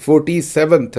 47th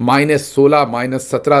-16 -17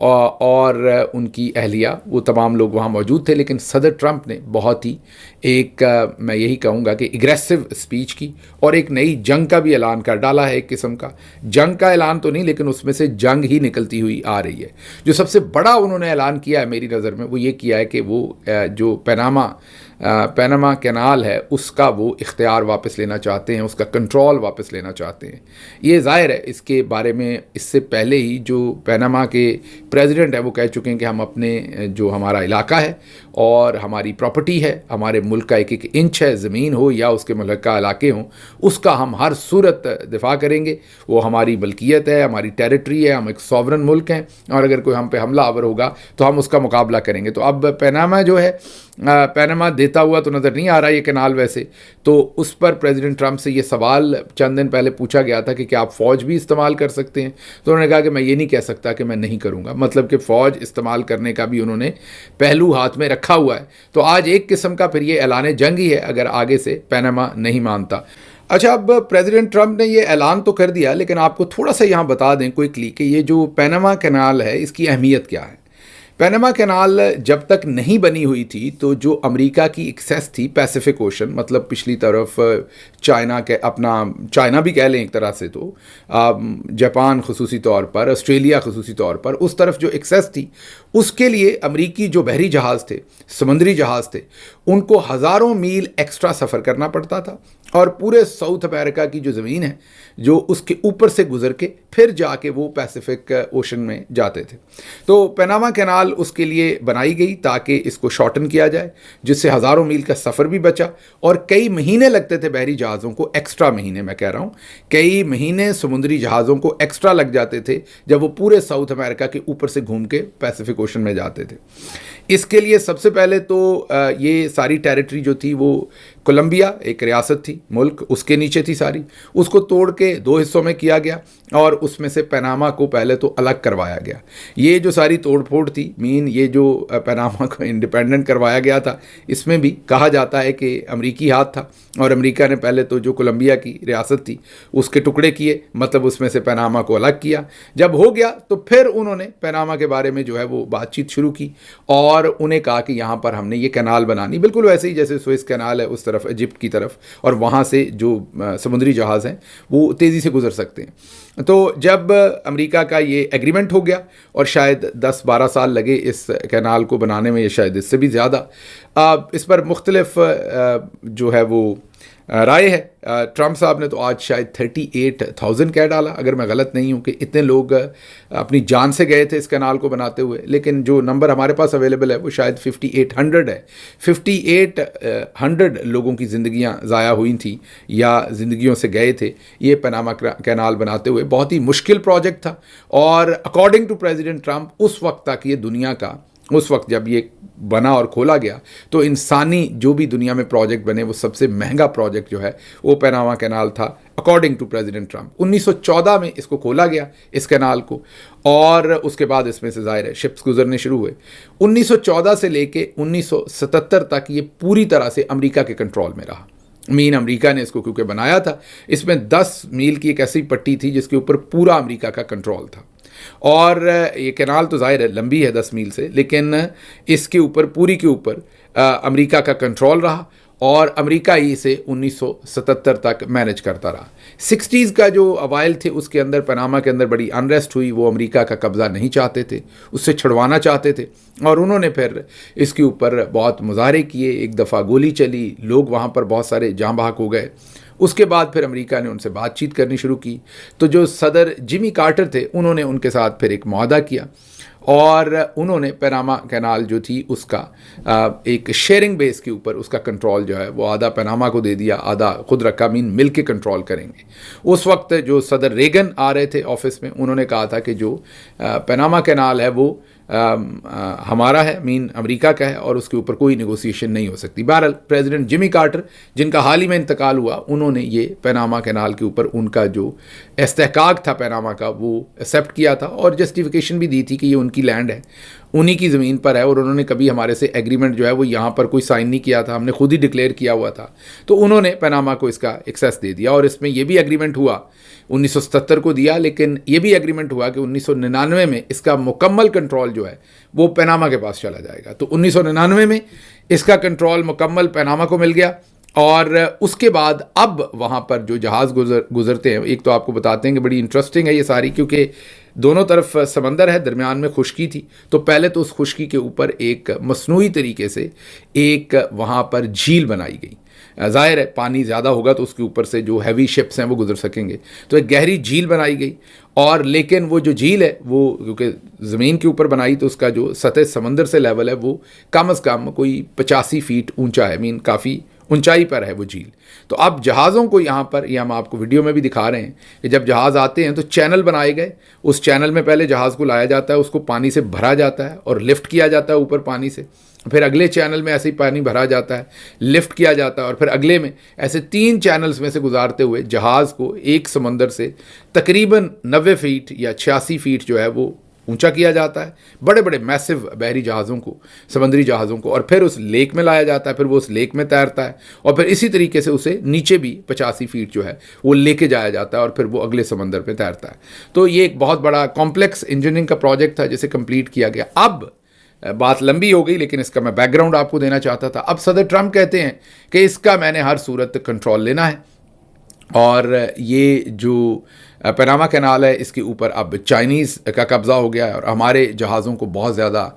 اور ان کی اہلیہ، وہ تمام لوگ وہاں موجود تھے. لیکن صدر ٹرمپ نے بہت ہی ایک میں یہی کہوں گا کہ اگریسو اسپیچ کی اور ایک نئی جنگ کا بھی اعلان کر ڈالا ہے. ایک قسم کا جنگ کا اعلان تو نہیں، لیکن اس میں سے جنگ ہی نکلتی ہوئی آ رہی ہے. جو سب سے بڑا انہوں نے اعلان کیا ہے میری نظر میں، وہ یہ کیا ہے کہ وہ جو پیناما کینال ہے اس کا وہ اختیار واپس لینا چاہتے ہیں، اس کا کنٹرول واپس لینا چاہتے ہیں. یہ ظاہر ہے اس کے بارے میں اس سے پہلے ہی جو پیناما کے پریزیڈنٹ ہیں وہ کہہ چکے ہیں کہ ہم اپنے جو ہمارا علاقہ ہے اور ہماری پراپرٹی ہے، ہمارے ملک کا ایک ایک انچ ہے، زمین ہو یا اس کے ملکہ علاقے ہوں، اس کا ہم ہر صورت دفاع کریں گے. وہ ہماری ملکیت ہے، ہماری ٹیریٹری ہے، ہم ایک سوورن ملک ہیں، اور اگر کوئی ہم پہ حملہ آور ہوگا تو ہم اس کا مقابلہ کریں گے. تو اب پیناما جو ہے، پیناما دیتا ہوا تو نظر نہیں آ رہا یہ کینال ویسے. تو اس پر پریزیڈنٹ ٹرمپ سے یہ سوال چند دن پہلے پوچھا گیا تھا کہ کیا آپ فوج بھی استعمال کر سکتے ہیں؟ تو انہوں نے کہا کہ میں یہ نہیں کہہ سکتا کہ میں نہیں کروں گا. مطلب کہ فوج استعمال کرنے کا بھی انہوں نے پہلو ہاتھ میں رکھا ہوا ہے. تو آج ایک قسم کا پھر یہ اعلان جنگ ہی ہے اگر آگے سے پیناما نہیں مانتا. اچھا، اب پریزیڈنٹ ٹرمپ نے یہ اعلان تو کر دیا، لیکن آپ کو تھوڑا سا یہاں بتا دیں کوئکلی کہ یہ جو پیناما کینال ہے اس کی اہمیت کیا ہے. پیناما کینال جب تک نہیں بنی ہوئی تھی تو جو امریکہ کی ایکسیس تھی پیسیفک اوشن، مطلب پچھلی طرف چائنا بھی کہہ لیں ایک طرح سے، تو جاپان خصوصی طور پر، آسٹریلیا خصوصی طور پر، اس طرف جو ایکسیس تھی اس کے لیے امریکی جو بحری جہاز تھے، سمندری جہاز تھے، ان کو ہزاروں میل ایکسٹرا سفر کرنا پڑتا تھا اور پورے ساؤتھ امریکہ کی جو زمین ہے جو اس کے اوپر سے گزر کے پھر جا کے وہ پیسیفک اوشن میں جاتے تھے. تو پیناما کینال اس کے لیے بنائی گئی تاکہ اس کو شارٹن کیا جائے، جس سے ہزاروں میل کا سفر بھی بچا اور کئی مہینے لگتے تھے بحری جہازوں کو، ایکسٹرا مہینے میں کہہ رہا ہوں، کئی مہینے سمندری جہازوں کو ایکسٹرا لگ جاتے تھے جب وہ پورے ساؤتھ امریکہ کے اوپر سے گھوم کے پیسیفک اوشن میں جاتے تھے. اس کے لیے سب سے پہلے تو یہ ساری ٹیریٹری جو تھی وہ کولمبیا ایک ریاست تھی، ملک اس کے نیچے تھی ساری، اس کو توڑ کے 2 حصوں میں کیا گیا اور اس میں سے پیناما کو پہلے تو الگ کروایا گیا. یہ جو ساری توڑ پھوڑ تھی، یہ جو پیناما کو انڈیپینڈنٹ کروایا گیا تھا، اس میں بھی کہا جاتا ہے کہ امریکی ہاتھ تھا اور امریکہ نے پہلے تو جو کولمبیا کی ریاست تھی اس کے ٹکڑے کیے، مطلب اس میں سے پیناما کو الگ کیا. جب ہو گیا تو پھر انہوں نے پیناما کے بارے میں جو ہے وہ بات چیت شروع کی اور انہیں کہا کہ یہاں پر ہم نے یہ کینال بنانی، بالکل ویسے ہی جیسے سوئس کینال ہے اس طرف ایجپٹ کی طرف، اور وہاں سے جو سمندری جہاز ہیں وہ تیزی سے گزر سکتے ہیں. تو جب امریکہ کا یہ ایگریمنٹ ہو گیا اور شاید 10-12 سال لگے اس کینال کو بنانے میں، یا شاید اس سے بھی زیادہ، اس پر مختلف جو ہے وہ رائے ہے. ٹرمپ صاحب نے تو آج شاید 38,000 کہہ ڈالا اگر میں غلط نہیں ہوں، کہ اتنے لوگ اپنی جان سے گئے تھے اس کینال کو بناتے ہوئے، لیکن جو نمبر ہمارے پاس اویلیبل ہے وہ شاید 5800 ہے. 5800 لوگوں کی زندگیاں ضائع ہوئی تھیں یا زندگیوں سے گئے تھے یہ پیناما کینال بناتے ہوئے. بہت ہی مشکل پروجیکٹ تھا اور اکارڈنگ ٹو پریزیڈنٹ ٹرمپ اس وقت تک یہ دنیا کا، اس وقت جب یہ بنا اور کھولا گیا تو انسانی جو بھی دنیا میں پروجیکٹ بنے وہ سب سے مہنگا پروجیکٹ جو ہے وہ پیناما کینال تھا اکارڈنگ ٹو پریزیڈنٹ ٹرمپ. 1914 میں اس کو کھولا گیا اس کینال کو، اور اس کے بعد اس میں سے ظاہر ہے شپس گزرنے شروع ہوئے. 1914 سے لے کے 1977 تک یہ پوری طرح سے امریکہ کے کنٹرول میں رہا. امریکہ نے اس کو کیونکہ بنایا تھا، اس میں 10 میل کی ایک ایسی پٹی تھی جس کے اوپر پورا امریکہ کا کنٹرول تھا. اور یہ کینال تو ظاہر ہے لمبی ہے 10 میل سے، لیکن اس کے اوپر پوری کے اوپر امریکہ کا کنٹرول رہا اور امریکہ ہی سے 1977 تک مینج کرتا رہا. 60s کا جو اوائل تھے اس کے اندر پیناما کے اندر بڑی انریسٹ ہوئی، وہ امریکہ کا قبضہ نہیں چاہتے تھے، اس سے چھڑوانا چاہتے تھے اور انہوں نے پھر اس کے اوپر بہت مظاہرے کیے. ایک دفعہ گولی چلی، لوگ وہاں پر بہت سارے جاں بحق ہو گئے. اس کے بعد پھر امریکہ نے ان سے بات چیت کرنی شروع کی. تو جو صدر جمی کارٹر تھے انہوں نے ان کے ساتھ پھر ایک معاہدہ کیا اور انہوں نے پیناما کینال جو تھی اس کا ایک شیئرنگ بیس کے اوپر اس کا کنٹرول جو ہے وہ آدھا پیناما کو دے دیا، آدھا خود رکھا، مل کے کنٹرول کریں گے. اس وقت جو صدر ریگن آ رہے تھے آفس میں، انہوں نے کہا تھا کہ جو پیناما کینال ہے وہ ہمارا ہے، امریکہ کا ہے اور اس کے اوپر کوئی نیگوسیشن نہیں ہو سکتی. بہرحال پریزیڈنٹ جمی کارٹر جن کا حال ہی میں انتقال ہوا، انہوں نے یہ پیناما کینال کے اوپر ان کا جو استحقاق تھا پیناما کا وہ ایکسیپٹ کیا تھا اور جسٹیفیکیشن بھی دی تھی کہ یہ ان کی لینڈ ہے انہی کی زمین پر ہے، اور انہوں نے کبھی ہمارے سے ایگریمنٹ جو ہے وہ یہاں پر کوئی سائن نہیں کیا تھا، ہم نے خود ہی ڈکلیئر کیا ہوا تھا، تو انہوں نے پاناما کو اس کا ایکسیس دے دیا، اور اس میں یہ بھی ایگریمنٹ ہوا 1977 کو دیا، لیکن یہ بھی ایگریمنٹ ہوا کہ 1999 میں اس کا مکمل کنٹرول جو ہے وہ پاناما کے پاس چلا جائے گا۔ تو 1999 میں اس کا کنٹرول مکمل پاناما کو مل گیا، اور اس کے بعد اب وہاں پر جو جہاز گزرتے ہیں، ایک تو آپ کو بتاتے ہیں کہ بڑی انٹرسٹنگ ہے یہ ساری، کیونکہ دونوں طرف سمندر ہے، درمیان میں خشکی تھی، تو پہلے تو اس خشکی کے اوپر ایک مصنوعی طریقے سے ایک وہاں پر جھیل بنائی گئی۔ ظاہر ہے پانی زیادہ ہوگا تو اس کے اوپر سے جو ہیوی شپس ہیں وہ گزر سکیں گے، تو ایک گہری جھیل بنائی گئی، اور لیکن وہ جو جھیل ہے وہ کیونکہ زمین کے اوپر بنائی تو اس کا جو سطح سمندر سے لیول ہے وہ کم از کم کوئی 85 فیٹ اونچا ہے، کافی اونچائی پر ہے وہ جھیل۔ تو اب جہازوں کو یہاں پر، یہ ہم آپ کو ویڈیو میں بھی دکھا رہے ہیں کہ جب جہاز آتے ہیں تو چینل بنائے گئے، اس چینل میں پہلے جہاز کو لایا جاتا ہے، اس کو پانی سے بھرا جاتا ہے اور لفٹ کیا جاتا ہے اوپر پانی سے، پھر اگلے چینل میں ایسے ہی پانی بھرا جاتا ہے، لفٹ کیا جاتا ہے، اور پھر اگلے میں ایسے 3 چینلز میں سے گزارتے ہوئے جہاز کو ایک سمندر سے تقریباً 90 فیٹ یا 86 فیٹ جو ہے وہ اونچا کیا جاتا ہے، بڑے بڑے میسو بحری جہازوں کو، سمندری جہازوں کو، اور پھر اس لیک میں لایا جاتا ہے، پھر وہ اس لیک میں تیرتا ہے، اور پھر اسی طریقے سے اسے نیچے بھی 85 فیٹ جو ہے وہ لے کے جایا جاتا ہے، اور پھر وہ اگلے سمندر پہ تیرتا ہے۔ تو یہ ایک بہت بڑا کمپلیکس انجینئرنگ کا پروجیکٹ تھا جسے کمپلیٹ کیا گیا۔ اب بات لمبی ہو گئی، لیکن اس کا میں بیک گراؤنڈ آپ کو دینا چاہتا تھا۔ اب صدر ٹرمپ کہتے ہیں کہ اس کا میں نے ہر صورت کنٹرول لینا ہے، اور یہ جو پاناما کینال ہے اس کے اوپر اب چائنیز کا قبضہ ہو گیا ہے، اور ہمارے جہازوں کو بہت زیادہ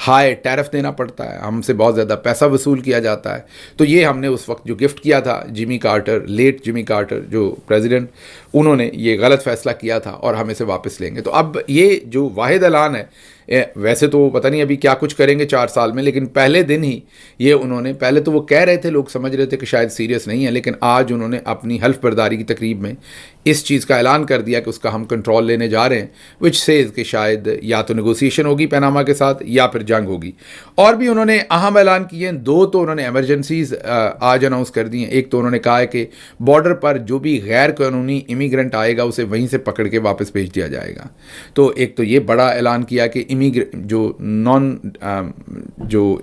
ہائی ٹیرف دینا پڑتا ہے، ہم سے بہت زیادہ پیسہ وصول کیا جاتا ہے۔ تو یہ ہم نے اس وقت جو گفٹ کیا تھا Jimmy Carter, late Jimmy Carter جو پریزیڈنٹ، انہوں نے یہ غلط فیصلہ کیا تھا اور ہم اسے واپس لیں گے۔ تو اب یہ جو واحد اعلان ہے، ویسے تو پتہ نہیں ابھی کیا کچھ کریں گے 4 سال میں، لیکن پہلے دن ہی یہ انہوں نے، پہلے تو وہ کہہ رہے تھے، لوگ سمجھ رہے تھے کہ شاید سیریس نہیں ہے، لیکن آج انہوں نے اپنی حلف برداری کی تقریب میں اس چیز کا اعلان کر دیا کہ اس کا ہم کنٹرول لینے جا رہے ہیں، وچ سیز کہ شاید یا تو نیگوسیشن ہوگی پاناما کے ساتھ یا پھر جنگ ہوگی۔ اور بھی انہوں نے اہم اعلان کیے ہیں، 2 تو انہوں نے ایمرجنسیز آج اناؤنس کر دی ہیں۔ ایک تو انہوں نے کہا ہے کہ بارڈر پر جو بھی غیر قانونی امیگرنٹ آئے گا اسے وہیں سے پکڑ کے واپس بھیج دیا جائے گا۔ تو ایک تو یہ بڑا اعلان کیا کہ جو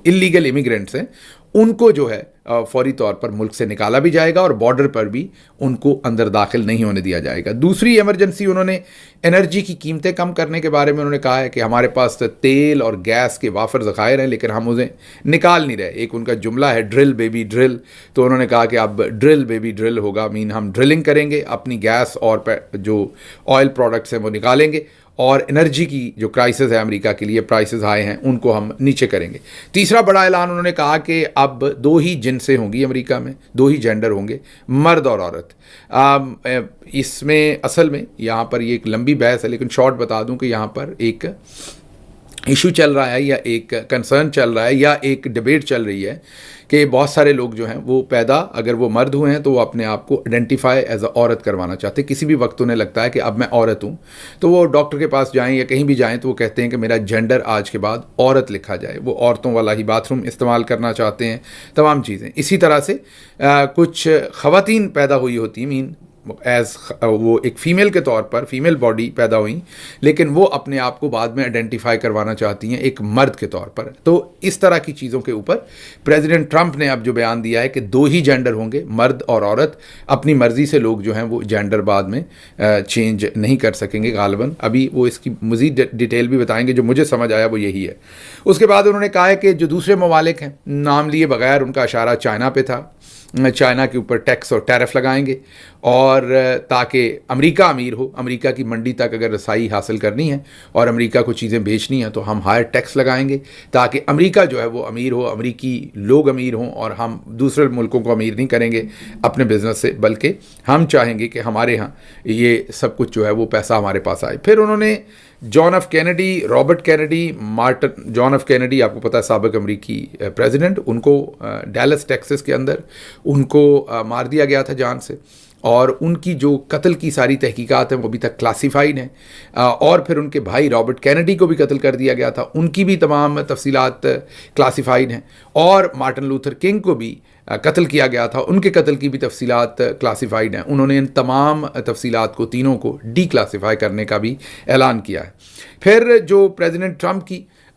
اللیگل امیگرنٹس ہیں ان کو جو ہے فوری طور پر ملک سے نکالا بھی جائے گا، اور بارڈر پر بھی ان کو اندر داخل نہیں ہونے دیا جائے گا۔ دوسری ایمرجنسی انہوں نے انرجی کی قیمتیں کم کرنے کے بارے میں انہوں نے کہا ہے کہ ہمارے پاس تیل اور گیس کے وافر ذخائر ہیں، لیکن ہم اسے نکال نہیں رہے۔ ایک ان کا جملہ ہے ڈرل بیبی ڈرل، تو انہوں نے کہا کہ اب ڈرل بیبی ڈرل ہوگا، ہم ڈرلنگ کریں گے، اپنی گیس اور جو آئل پروڈکٹس ہیں وہ نکالیں گے، اور انرجی کی جو کرائسس ہے امریکہ کے لیے، پرائسز ہائی ہیں، ان کو ہم نیچے کریں گے۔ تیسرا بڑا اعلان انہوں نے کہا کہ اب 2 ہی جنسیں ہوں گی امریکہ میں، 2 ہی جینڈر ہوں گے، مرد اور عورت۔ اس میں اصل میں یہاں پر یہ ایک لمبی بحث ہے، لیکن شارٹ بتا دوں کہ یہاں پر ایک ایشو چل رہا ہے، یا ایک کنسرن چل رہا ہے، یا ایک ڈبیٹ چل رہی ہے کہ بہت سارے لوگ جو ہیں وہ پیدا اگر وہ مرد ہوئے ہیں تو وہ اپنے آپ کو آئیڈینٹیفائی ایز اے عورت کروانا چاہتے ہیں۔ کسی بھی وقت انہیں لگتا ہے کہ اب میں عورت ہوں، تو وہ ڈاکٹر کے پاس جائیں یا کہیں بھی جائیں تو وہ کہتے ہیں کہ میرا جینڈر آج کے بعد عورت لکھا جائے، وہ عورتوں والا ہی باتھ روم استعمال کرنا چاہتے ہیں، تمام چیزیں۔ اسی طرح سے کچھ خواتین پیدا ہوئی ہوتی وہ ایک فیمیل کے طور پر، فیمیل باڈی پیدا ہوئیں، لیکن وہ اپنے آپ کو بعد میں آئیڈینٹیفائی کروانا چاہتی ہیں ایک مرد کے طور پر۔ تو اس طرح کی چیزوں کے اوپر پریزیڈنٹ ٹرمپ نے اب جو بیان دیا ہے کہ 2 ہی جینڈر ہوں گے، مرد اور عورت، اپنی مرضی سے لوگ جو ہیں وہ جینڈر بعد میں چینج نہیں کر سکیں گے غالباً۔ ابھی وہ اس کی مزید ڈیٹیل بھی بتائیں گے، جو مجھے سمجھ آیا وہ یہی ہے۔ اس کے بعد انہوں نے کہا ہے کہ جو دوسرے ممالک ہیں، نام لیے بغیر، ان کا اشارہ چائنا پہ تھا، چائنا کے اوپر ٹیکس اور ٹیرف لگائیں گے، اور تاکہ امریکہ امیر ہو، امریکہ کی منڈی تک اگر رسائی حاصل کرنی ہے اور امریکہ کو چیزیں بیچنی ہیں تو ہم ہائر ٹیکس لگائیں گے، تاکہ امریکہ جو ہے وہ امیر ہو، امریکی لوگ امیر ہوں، اور ہم دوسرے ملکوں کو امیر نہیں کریں گے اپنے بزنس سے، بلکہ ہم چاہیں گے کہ ہمارے ہاں یہ سب کچھ جو ہے وہ پیسہ ہمارے پاس آئے۔ پھر انہوں نے John F Kennedy, Robert Kennedy, John F Kennedy آپ کو پتہ ہے سابق امریکی پریزیڈنٹ، ان کو ڈیلس ٹیکسس کے اندر ان کو مار دیا گیا تھا جان سے، اور ان کی جو قتل کی ساری تحقیقات ہیں وہ ابھی تک کلاسیفائڈ ہیں، اور پھر ان کے بھائی رابرٹ کینیڈی کو بھی قتل کر دیا گیا تھا، ان کی بھی تمام تفصیلات کلاسیفائڈ ہیں، اور مارٹن لوتھر کنگ کو بھی قتل کیا گیا تھا، ان کے قتل کی بھی تفصیلات کلاسیفائڈ ہیں۔ انہوں نے ان تمام تفصیلات کو، تینوں کو ڈی کلاسیفائی کرنے کا بھی اعلان کیا ہے۔ پھر جو پریزیڈنٹ ٹرمپ کی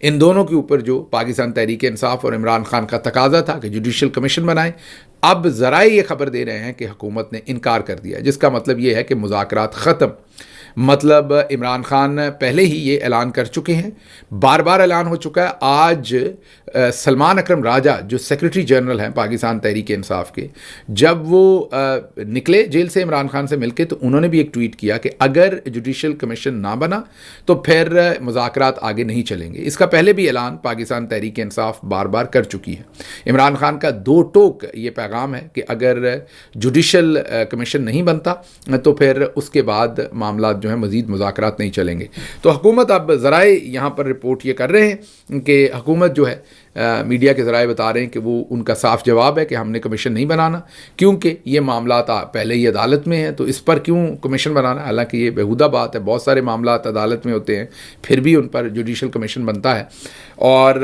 ان دونوں کے اوپر جو پاکستان تحریک انصاف اور عمران خان کا تقاضا تھا کہ جوڈیشل کمیشن بنائیں، اب ذرائع یہ خبر دے رہے ہیں کہ حکومت نے انکار کر دیا، جس کا مطلب یہ ہے کہ مذاکرات ختم۔ مطلب عمران خان پہلے ہی یہ اعلان کر چکے ہیں، بار بار اعلان ہو چکا ہے۔ آج سلمان اکرم راجہ جو سیکرٹری جنرل ہیں پاکستان تحریک انصاف کے، جب وہ نکلے جیل سے عمران خان سے مل کے، تو انہوں نے بھی ایک ٹویٹ کیا کہ اگر جوڈیشل کمیشن نہ بنا تو پھر مذاکرات آگے نہیں چلیں گے۔ اس کا پہلے بھی اعلان پاکستان تحریک انصاف بار بار کر چکی ہے۔ عمران خان کا دو ٹوک یہ پیغام ہے کہ اگر جوڈیشل کمیشن نہیں بنتا تو پھر اس کے بعد معاملات جو ہیں مزید مذاکرات نہیں چلیں گے۔ تو حکومت اب ذرائع یہاں پر رپورٹ یہ کر رہے ہیں کہ حکومت جو ہے میڈیا کے ذرائع بتا رہے ہیں کہ وہ ان کا صاف جواب ہے کہ ہم نے کمیشن نہیں بنانا، کیونکہ یہ معاملات پہلے ہی عدالت میں ہیں، تو اس پر کیوں کمیشن بنانا؟ حالانکہ یہ بیہودہ بات ہے، بہت سارے معاملات عدالت میں ہوتے ہیں، پھر بھی ان پر جوڈیشل کمیشن بنتا ہے۔ اور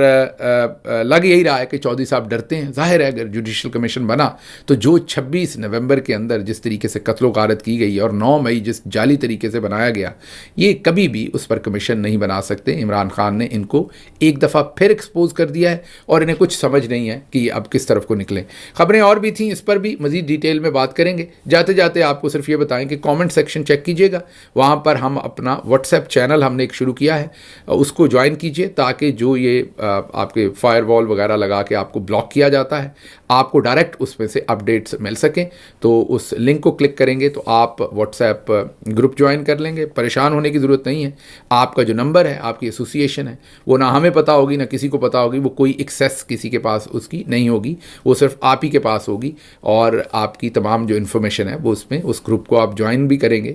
لگ یہی رہا ہے کہ چودھری صاحب ڈرتے ہیں۔ ظاہر ہے اگر جوڈیشل کمیشن بنا تو جو 26 نومبر کے اندر جس طریقے سے قتل و غارت کی گئی اور 9 مئی جس جعلی طریقے سے بنایا گیا، یہ کبھی بھی اس پر کمیشن نہیں بنا سکتے۔ عمران خان نے ان کو ایک دفعہ پھر ایکسپوز کر دیا ہے اور انہیں کچھ سمجھ نہیں ہے کہ اب کس طرف کو نکلیں۔ خبریں اور بھی تھیں، اس پر بھی مزید ڈیٹیل میں بات کریں گے۔ جاتے جاتے آپ کو صرف یہ بتائیں کہ کامنٹ سیکشن چیک کیجئے گا، وہاں پر ہم اپنا واٹس ایپ چینل ہم نے ایک شروع کیا ہے، اس کو جوائن کیجئے تاکہ جو یہ آپ کے فائر وال وغیرہ لگا کے آپ کو بلاک کیا جاتا ہے، آپ کو ڈائریکٹ اس میں سے اپڈیٹس مل سکیں۔ تو اس لنک کو کلک کریں گے تو آپ واٹس ایپ گروپ جوائن کر لیں گے۔ پریشان ہونے کی ضرورت نہیں ہے، آپ کا جو نمبر ہے، آپ کی ایسوسیشن ہے، وہ نہ ہمیں پتہ ہوگی نہ کسی کو پتہ ہوگی، وہ کوئی ایکسیس کسی کے پاس اس کی نہیں ہوگی، وہ صرف آپ ہی کے پاس ہوگی، اور آپ کی تمام جو انفارمیشن ہے وہ اس میں، اس گروپ کو آپ جوائن بھی کریں گے،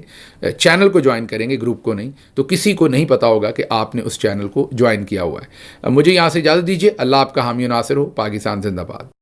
چینل کو جوائن کریں گے، گروپ کو نہیں، تو کسی کو نہیں پتہ ہوگا کہ آپ نے اس چینل کو جوائن کیا ہوا ہے۔ مجھے یہاں سے اجازت دیجیے، اللہ آپ کا حامی و ناصر ہو۔ پاکستان زندہ باد۔